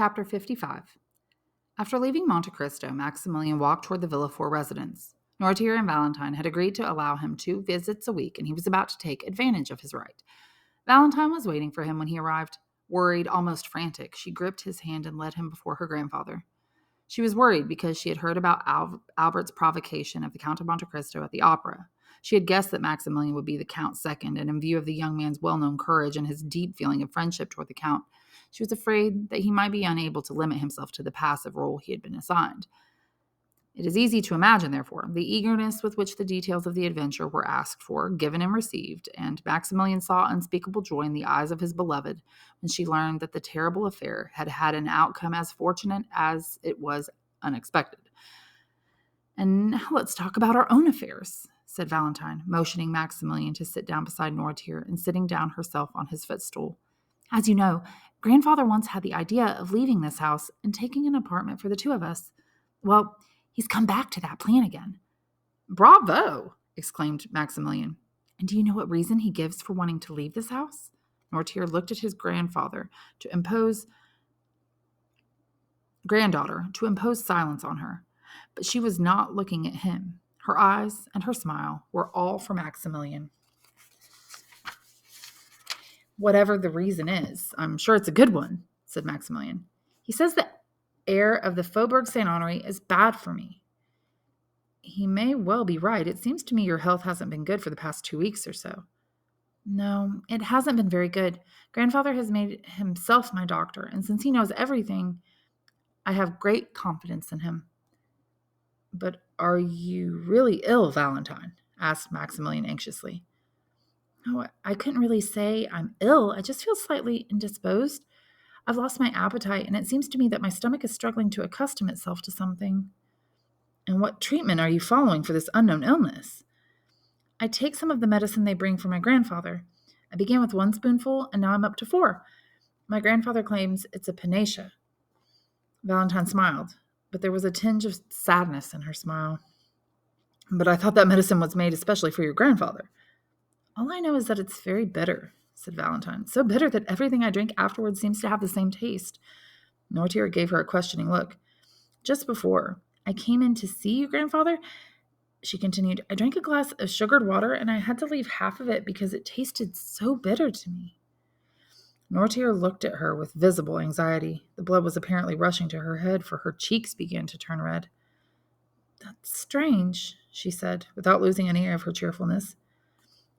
Chapter 55. After leaving Monte Cristo, Maximilian walked toward the Villa 4 residence. Noirtier and Valentine had agreed to allow him 2 visits a week, and he was about to take advantage of his right. Valentine was waiting for him when he arrived. Worried, almost frantic, she gripped his hand and led him before her grandfather. She was worried because she had heard about Albert's provocation of the Count of Monte Cristo at the opera. She had guessed that Maximilian would be the Count's second, and in view of the young man's well-known courage and his deep feeling of friendship toward the Count, she was afraid that he might be unable to limit himself to the passive role he had been assigned. It is easy to imagine, therefore, the eagerness with which the details of the adventure were asked for, given and received, and Maximilian saw unspeakable joy in the eyes of his beloved when she learned that the terrible affair had had an outcome as fortunate as it was unexpected. "And now let's talk about our own affairs," said Valentine, motioning Maximilian to sit down beside Noirtier and sitting down herself on his footstool. "As you know, Grandfather once had the idea of leaving this house and taking an apartment for the 2 of us. Well, he's come back to that plan again." "Bravo!" exclaimed Maximilian. "And do you know what reason he gives for wanting to leave this house?" Noirtier looked at his granddaughter to impose silence on her. But she was not looking at him. Her eyes and her smile were all for Maximilian. "Whatever the reason is, I'm sure it's a good one," said Maximilian. "He says the air of the Faubourg Saint-Honoré is bad for me." "He may well be right. It seems to me your health hasn't been good for the past 2 weeks or so." "No, it hasn't been very good. Grandfather has made himself my doctor, and since he knows everything, I have great confidence in him." "But are you really ill, Valentine?" asked Maximilian anxiously. "Oh, I couldn't really say I'm ill. I just feel slightly indisposed. I've lost my appetite, and it seems to me that my stomach is struggling to accustom itself to something." "And what treatment are you following for this unknown illness?" "I take some of the medicine they bring for my grandfather. I began with 1 spoonful, and now I'm up to 4. My grandfather claims it's a panacea." Valentine smiled, but there was a tinge of sadness in her smile. "But I thought that medicine was made especially for your grandfather." "All I know is that it's very bitter," said Valentine. "So bitter that everything I drink afterwards seems to have the same taste." Noirtier gave her a questioning look. "Just before I came in to see you, grandfather," she continued, "I drank a glass of sugared water, and I had to leave half of it because it tasted so bitter to me." Noirtier looked at her with visible anxiety. The blood was apparently rushing to her head, for her cheeks began to turn red. "That's strange," she said, without losing any of her cheerfulness.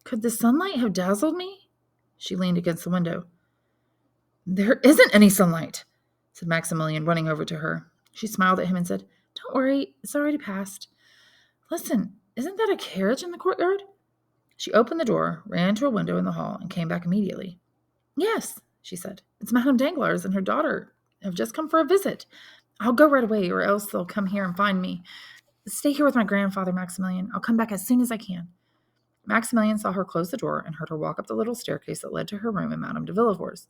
"Could the sunlight have dazzled me?" She leaned against the window. "There isn't any sunlight," said Maximilian, running over to her. She smiled at him and said, "Don't worry, it's already passed. Listen, isn't that a carriage in the courtyard?" She opened the door, ran to a window in the hall, and came back immediately. "Yes," she said, "it's Madame Danglars and her daughter have just come for a visit. I'll go right away, or else they'll come here and find me. Stay here with my grandfather, Maximilian. I'll come back as soon as I can." Maximilian saw her close the door and heard her walk up the little staircase that led to her room in Madame de Villefort's.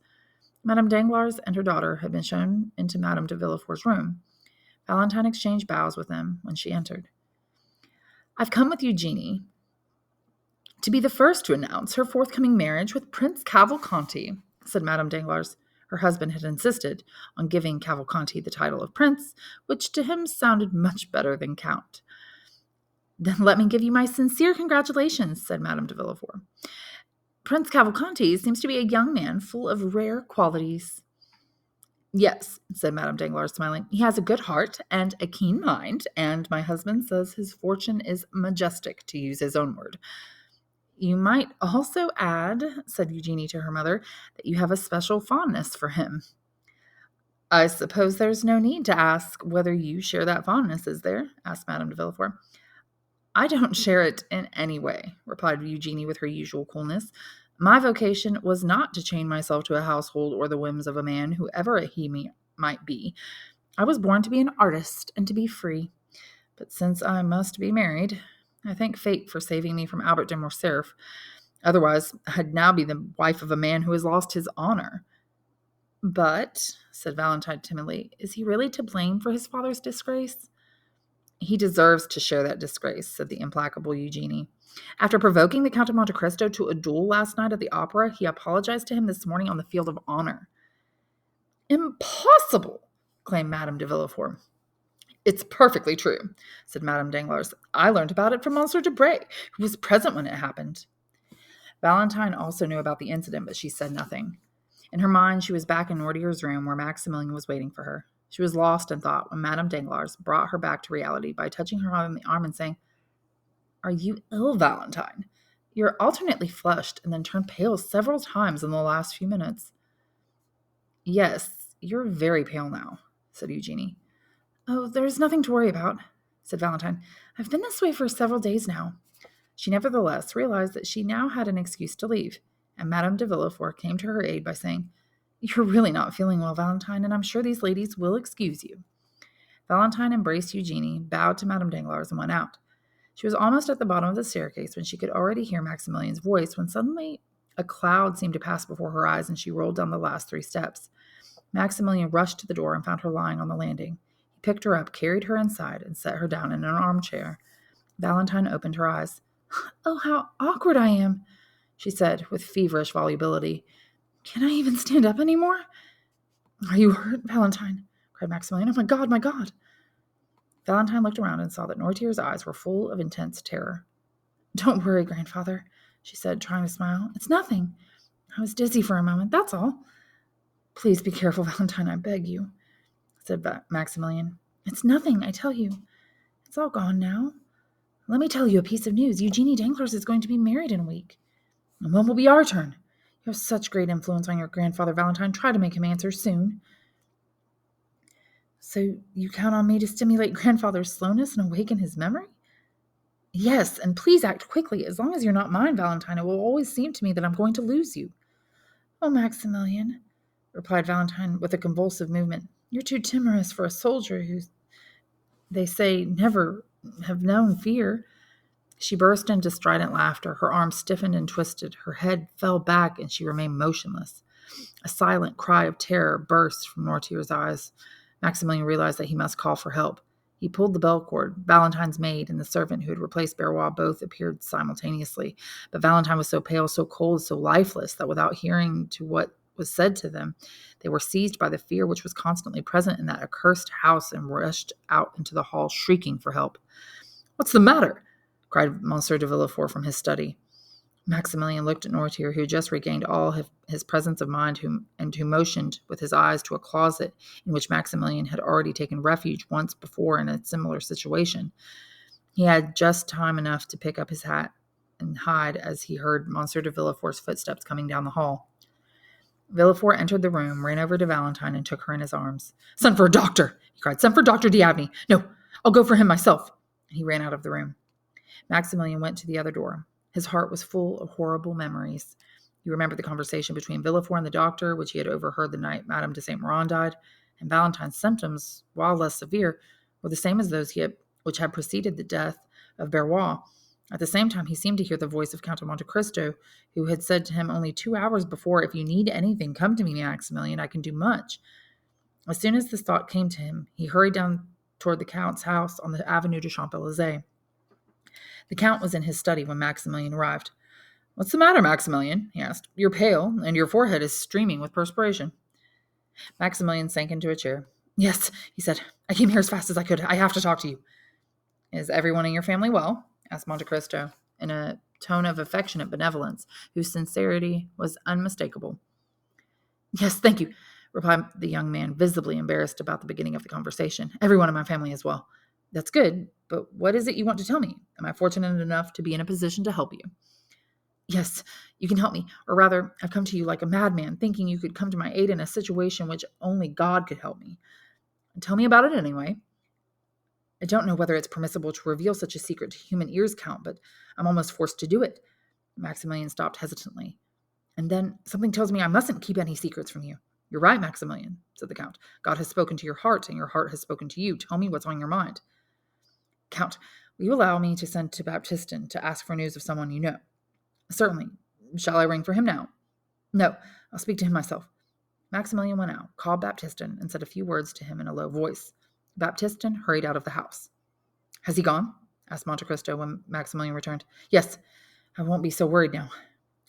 Madame Danglars and her daughter had been shown into Madame de Villefort's room. Valentine exchanged bows with them when she entered. "I've come with Eugenie to be the first to announce her forthcoming marriage with Prince Cavalcanti," said Madame Danglars. Her husband had insisted on giving Cavalcanti the title of prince, which to him sounded much better than count. "Then let me give you my sincere congratulations," said Madame de Villefort. "Prince Cavalcanti seems to be a young man full of rare qualities." "Yes," said Madame Danglars, smiling. "He has a good heart and a keen mind, and my husband says his fortune is majestic, to use his own word." "You might also add," said Eugenie to her mother, "that you have a special fondness for him." "I suppose there's no need to ask whether you share that fondness, is there?" asked Madame de Villefort. "I don't share it in any way," replied Eugenie with her usual coolness. "My vocation was not to chain myself to a household or the whims of a man, whoever he might be. I was born to be an artist and to be free. But since I must be married, I thank fate for saving me from Albert de Morcerf. Otherwise, I'd now be the wife of a man who has lost his honor." "But," said Valentine timidly, "is he really to blame for his father's disgrace?" "He deserves to share that disgrace," said the implacable Eugenie. "After provoking the Count of Monte Cristo to a duel last night at the opera, he apologized to him this morning on the field of honor." Impossible, claimed Madame de Villefort. It's perfectly true, said Madame Danglars. I learned about it from Monsieur Debray, who was present when it happened. Valentine also knew about the incident, but she said nothing. In her mind, she was back in Noirtier's room where Maximilian was waiting for her. She was lost in thought when Madame Danglars brought her back to reality by touching her on the arm and saying, "Are you ill, Valentine? You're alternately flushed and then turned pale several times in the last few minutes." "Yes, you're very pale now," said Eugenie. "Oh, there's nothing to worry about," said Valentine. "I've been this way for several days now." She nevertheless realized that she now had an excuse to leave, and Madame de Villefort came to her aid by saying, "You're really not feeling well, Valentine, and I'm sure these ladies will excuse you." Valentine embraced Eugenie, bowed to Madame Danglars, and went out. She was almost at the bottom of the staircase when she could already hear Maximilian's voice, when suddenly a cloud seemed to pass before her eyes, and she rolled down the last 3 steps. Maximilian rushed to the door and found her lying on the landing. He picked her up, carried her inside, and set her down in an armchair. Valentine opened her eyes. "Oh, how awkward I am," she said with feverish volubility. "Can I even stand up any more?" "Are you hurt, Valentine?" cried Maximilian. "Oh, my God, my God!" Valentine looked around and saw that Noirtier's eyes were full of intense terror. "Don't worry, grandfather," she said, trying to smile. "It's nothing. I was dizzy for a moment, that's all." "Please be careful, Valentine, I beg you," said Maximilian. "It's nothing, I tell you. It's all gone now. Let me tell you a piece of news. Eugenie Danglars is going to be married in a week." "And when will be our turn? You have such great influence on your grandfather, Valentine. Try to make him answer soon." "So you count on me to stimulate grandfather's slowness and awaken his memory?" "Yes, and please act quickly. As long as you're not mine, Valentine, it will always seem to me that I'm going to lose you." "Oh, Maximilian," replied Valentine with a convulsive movement, "you're too timorous for a soldier who, they say, never have known fear." She burst into strident laughter. Her arms stiffened and twisted. Her head fell back, and she remained motionless. A silent cry of terror burst from Noirtier's eyes. Maximilian realized that he must call for help. He pulled the bell cord. Valentine's maid and the servant who had replaced Barrois both appeared simultaneously. But Valentine was so pale, so cold, so lifeless, that without hearing to what was said to them, they were seized by the fear which was constantly present in that accursed house and rushed out into the hall, shrieking for help. "What's the matter?" cried Monsieur de Villefort from his study. Maximilian looked at Noirtier, who had just regained all his presence of mind, and who motioned with his eyes to a closet in which Maximilian had already taken refuge once before in a similar situation. He had just time enough to pick up his hat and hide as he heard Monsieur de Villefort's footsteps coming down the hall. Villefort entered the room, ran over to Valentine, and took her in his arms. "Send for a doctor!" he cried. "Send for Dr. D'Aveney! No, I'll go for him myself!" And he ran out of the room. Maximilian went to the other door. His heart was full of horrible memories. He remembered the conversation between Villefort and the doctor, which he had overheard the night Madame de Saint Méran died, and Valentine's symptoms, while less severe, were the same as those which had preceded the death of Barrois. At the same time, he seemed to hear the voice of Count of Monte Cristo, who had said to him only 2 hours before, "If you need anything, come to me, Maximilian. I can do much." As soon as this thought came to him, he hurried down toward the Count's house on the Avenue de Champs-Élysées. The Count was in his study when Maximilian arrived. "What's the matter, Maximilian?" he asked. "You're pale, and your forehead is streaming with perspiration." Maximilian sank into a chair. "Yes," he said. "I came here as fast as I could. I have to talk to you." "Is everyone in your family well?" asked Monte Cristo, in a tone of affectionate benevolence, whose sincerity was unmistakable. "Yes, thank you," replied the young man, visibly embarrassed about the beginning of the conversation. "Everyone in my family is well." "That's good, but what is it you want to tell me? Am I fortunate enough to be in a position to help you?" "Yes, you can help me, or rather, I've come to you like a madman, thinking you could come to my aid in a situation which only God could help me." "Tell me about it anyway." "I don't know whether it's permissible to reveal such a secret to human ears, Count, but I'm almost forced to do it." Maximilian stopped hesitantly. "And then something tells me I mustn't keep any secrets from you." "You're right, Maximilian," said the Count. "God has spoken to your heart, and your heart has spoken to you. Tell me what's on your mind." "Count, will you allow me to send to Baptistin to ask for news of someone you know?" "Certainly. Shall I ring for him now?" "No, I'll speak to him myself." Maximilian went out, called Baptistin, and said a few words to him in a low voice. Baptistin hurried out of the house. "Has he gone?" asked Monte Cristo when Maximilian returned. "Yes, I won't be so worried now."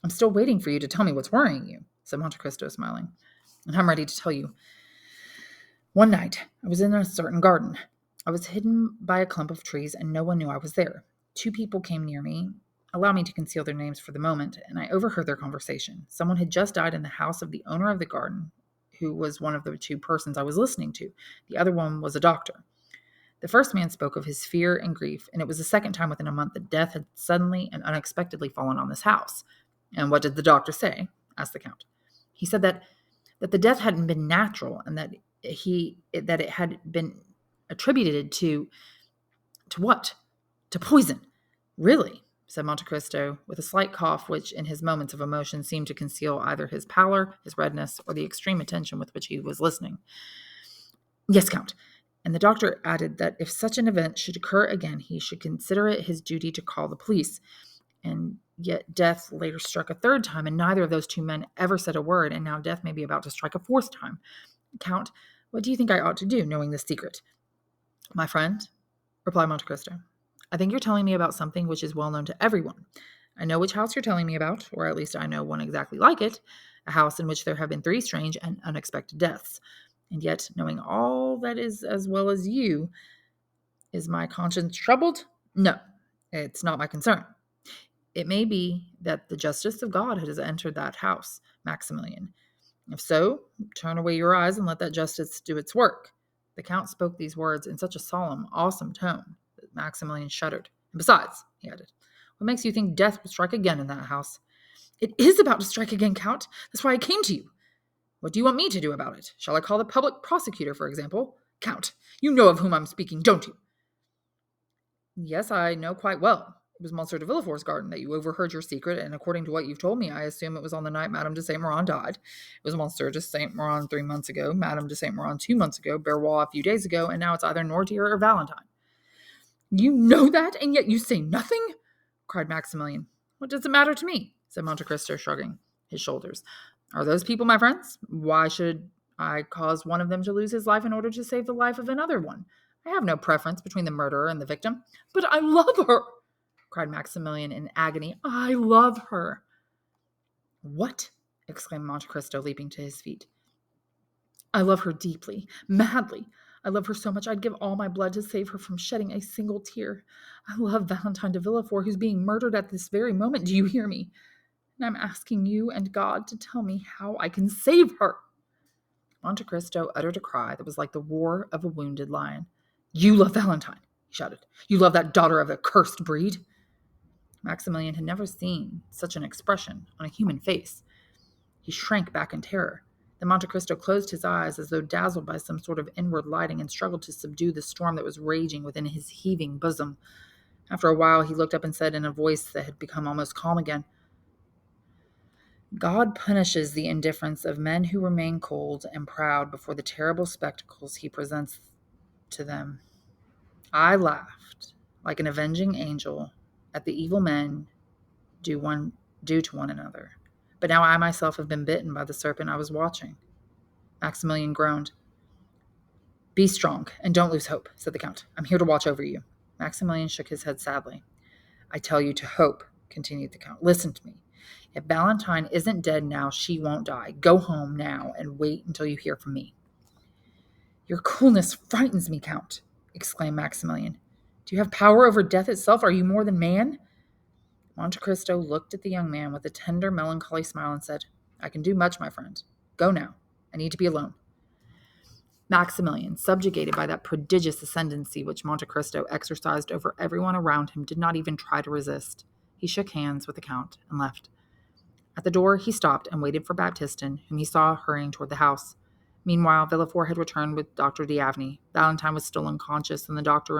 "I'm still waiting for you to tell me what's worrying you," said Monte Cristo, smiling. "And I'm ready to tell you. One night, I was in a certain garden. I was hidden by a clump of trees, and no one knew I was there. Two people came near me. Allow me to conceal their names for the moment, and I overheard their conversation. Someone had just died in the house of the owner of the garden, who was one of the two persons I was listening to. The other one was a doctor. The first man spoke of his fear and grief, and it was the second time within a month that death had suddenly and unexpectedly fallen on this house. And what did the doctor say? Asked the Count. He said that the death hadn't been natural, and that it had been attributed to what? To poison. Really? Said Monte Cristo, with a slight cough which, in his moments of emotion, seemed to conceal either his pallor, his redness, or the extreme attention with which he was listening. Yes, Count. And the doctor added that if such an event should occur again, he should consider it his duty to call the police. And yet death later struck a third time, and neither of those two men ever said a word, and now death may be about to strike a fourth time. Count, what do you think I ought to do, knowing this secret? My friend, replied Monte Cristo, I think you're telling me about something which is well known to everyone. I know which house you're telling me about, or at least I know one exactly like it, a house in which there have been 3 strange and unexpected deaths. And yet, knowing all that is as well as you, is my conscience troubled? No, it's not my concern. It may be that the justice of God has entered that house, Maximilian. If so, turn away your eyes and let that justice do its work. The Count spoke these words in such a solemn, awesome tone that Maximilian shuddered. And besides, he added, what makes you think death will strike again in that house? It is about to strike again, Count. That's why I came to you. What do you want me to do about it? Shall I call the public prosecutor, for example? Count, you know of whom I'm speaking, don't you? Yes, I know quite well. It was Monsieur de Villefort's garden that you overheard your secret, and according to what you've told me, I assume it was on the night Madame de Saint Méran died. It was Monsieur de Saint Méran 3 months ago, Madame de Saint Méran 2 months ago, Berrois a few days ago, and now it's either Noirtier or Valentine. You know that, and yet you say nothing? Cried Maximilian. What does it matter to me? Said Monte Cristo, shrugging his shoulders. Are those people my friends? Why should I cause one of them to lose his life in order to save the life of another one? I have no preference between the murderer and the victim. But I love her, cried Maximilian in agony. I love her. What? Exclaimed Monte Cristo, leaping to his feet. I love her deeply, madly. I love her so much I'd give all my blood to save her from shedding a single tear. I love Valentine de Villefort, who's being murdered at this very moment. Do you hear me? And I'm asking you and God to tell me how I can save her. Monte Cristo uttered a cry that was like the roar of a wounded lion. You love Valentine, he shouted. You love that daughter of the cursed breed. Maximilian had never seen such an expression on a human face. He shrank back in terror. Then Monte Cristo closed his eyes as though dazzled by some sort of inward lighting and struggled to subdue the storm that was raging within his heaving bosom. After a while, he looked up and said in a voice that had become almost calm again, God punishes the indifference of men who remain cold and proud before the terrible spectacles he presents to them. I laughed like an avenging angel at the evil men do to one another. But now I myself have been bitten by the serpent I was watching. Maximilian groaned. Be strong, and don't lose hope, said the Count. I'm here to watch over you. Maximilian shook his head sadly. I tell you to hope, continued the Count. Listen to me. If Valentine isn't dead now, she won't die. Go home now and wait until you hear from me. Your coolness frightens me, Count, exclaimed Maximilian. Do you have power over death itself? Are you more than man? Monte Cristo looked at the young man with a tender, melancholy smile and said, I can do much, my friend. Go now. I need to be alone. Maximilian, subjugated by that prodigious ascendancy which Monte Cristo exercised over everyone around him, did not even try to resist. He shook hands with the Count and left. At the door, he stopped and waited for Baptistin, whom he saw hurrying toward the house. Meanwhile, Villefort had returned with Dr. D'Aveney. Valentine was still unconscious, and the doctor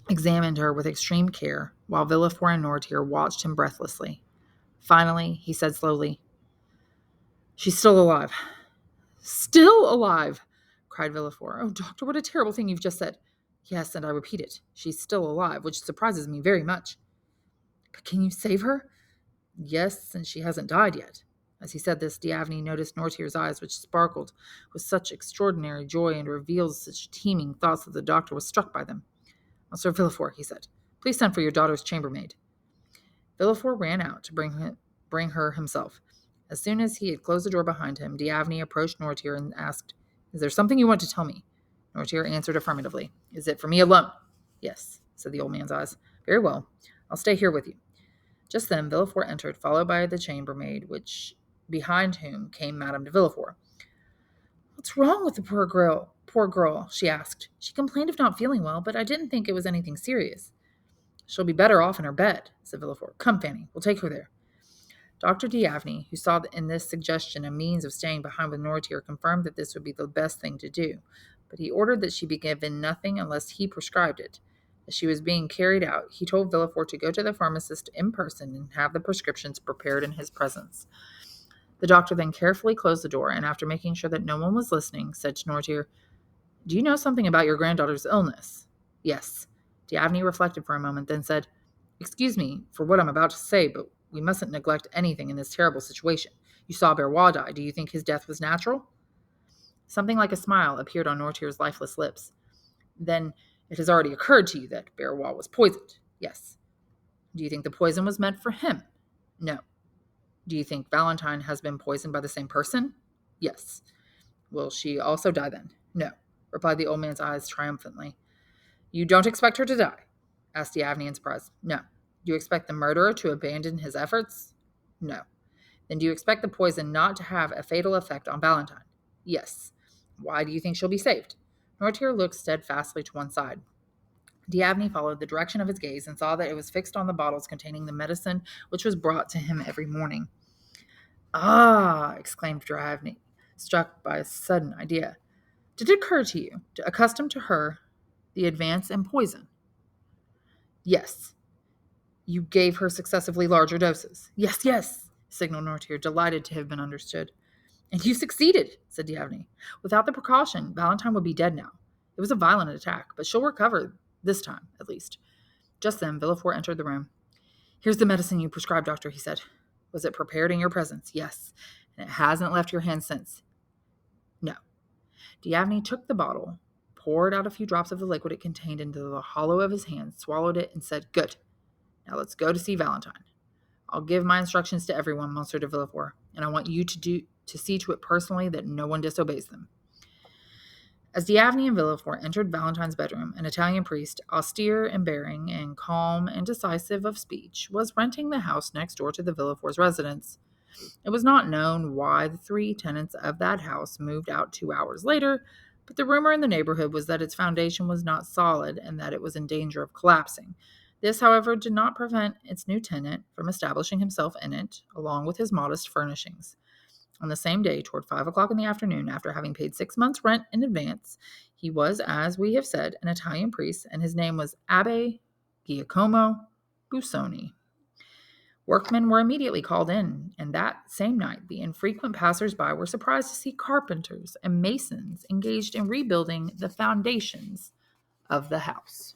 examined her with extreme care, while Villefort and Noirtier watched him breathlessly. Finally, he said slowly, She's still alive. Still alive, cried Villefort. Oh, doctor, what a terrible thing you've just said. Yes, and I repeat it. She's still alive, which surprises me very much. But can you save her? Yes, since she hasn't died yet. As he said this, D'Aveney noticed Noirtier's eyes, which sparkled with such extraordinary joy and revealed such teeming thoughts that the doctor was struck by them. Monsieur Villefort, he said, please send for your daughter's chambermaid. Villefort ran out to bring her himself. As soon as he had closed the door behind him, D'Aveney approached Noirtier and asked, Is there something you want to tell me? Noirtier answered affirmatively. Is it for me alone? Yes, said the old man's eyes. Very well. I'll stay here with you. Just then Villefort entered, followed by the chambermaid, behind whom came Madame de Villefort. What's wrong with the poor girl? Poor girl, she asked. She complained of not feeling well, but I didn't think it was anything serious. She'll be better off in her bed, said Villefort. Come, Fanny, we'll take her there. Dr. D'Avney, who saw in this suggestion a means of staying behind with Noirtier, confirmed that this would be the best thing to do, but he ordered that she be given nothing unless he prescribed it. As she was being carried out, he told Villefort to go to the pharmacist in person and have the prescriptions prepared in his presence. The doctor then carefully closed the door, and after making sure that no one was listening, said to Noirtier, Do you know something about your granddaughter's illness? Yes. D'Avney reflected for a moment, then said, Excuse me for what I'm about to say, but we mustn't neglect anything in this terrible situation. You saw Berrois die. Do you think his death was natural? Something like a smile appeared on Noirtier's lifeless lips. Then it has already occurred to you that Berrois was poisoned. Yes. Do you think the poison was meant for him? No. Do you think Valentine has been poisoned by the same person? Yes. Will she also die then? No, replied the old man's eyes triumphantly. You don't expect her to die? Asked D'Avney in surprise. No. Do you expect the murderer to abandon his efforts? No. Then do you expect the poison not to have a fatal effect on Valentine? Yes. Why do you think she'll be saved? Noirtier looked steadfastly to one side. D'Avney followed the direction of his gaze and saw that it was fixed on the bottles containing the medicine which was brought to him every morning. Ah, exclaimed D'Avney, struck by a sudden idea. Did it occur to you to accustom to her the advance and poison? Yes. You gave her successively larger doses. Yes, yes, signaled Noirtier, delighted to have been understood. And you succeeded, said D'Avney. Without the precaution, Valentine would be dead now. It was a violent attack, but she'll recover this time, at least. Just then, Villefort entered the room. Here's the medicine you prescribed, doctor, he said. Was it prepared in your presence? Yes. And it hasn't left your hand since? No. D'Avney took the bottle, poured out a few drops of the liquid it contained into the hollow of his hand, swallowed it, and said, Good. Now let's go to see Valentine. I'll give my instructions to everyone, Monsieur de Villefort, and I want you to see to it personally that no one disobeys them. As D'Avney and Villefort entered Valentine's bedroom, an Italian priest, austere in bearing and calm and decisive of speech, was renting the house next door to the Villefort's residence. It was not known why the 3 tenants of that house moved out 2 hours later, but the rumor in the neighborhood was that its foundation was not solid and that it was in danger of collapsing. This, however, did not prevent its new tenant from establishing himself in it, along with his modest furnishings. On the same day, toward 5 o'clock in the afternoon, after having paid 6 months' rent in advance, he was, as we have said, an Italian priest, and his name was Abbe Giacomo Busoni. Workmen were immediately called in, and that same night the infrequent passers-by were surprised to see carpenters and masons engaged in rebuilding the foundations of the house.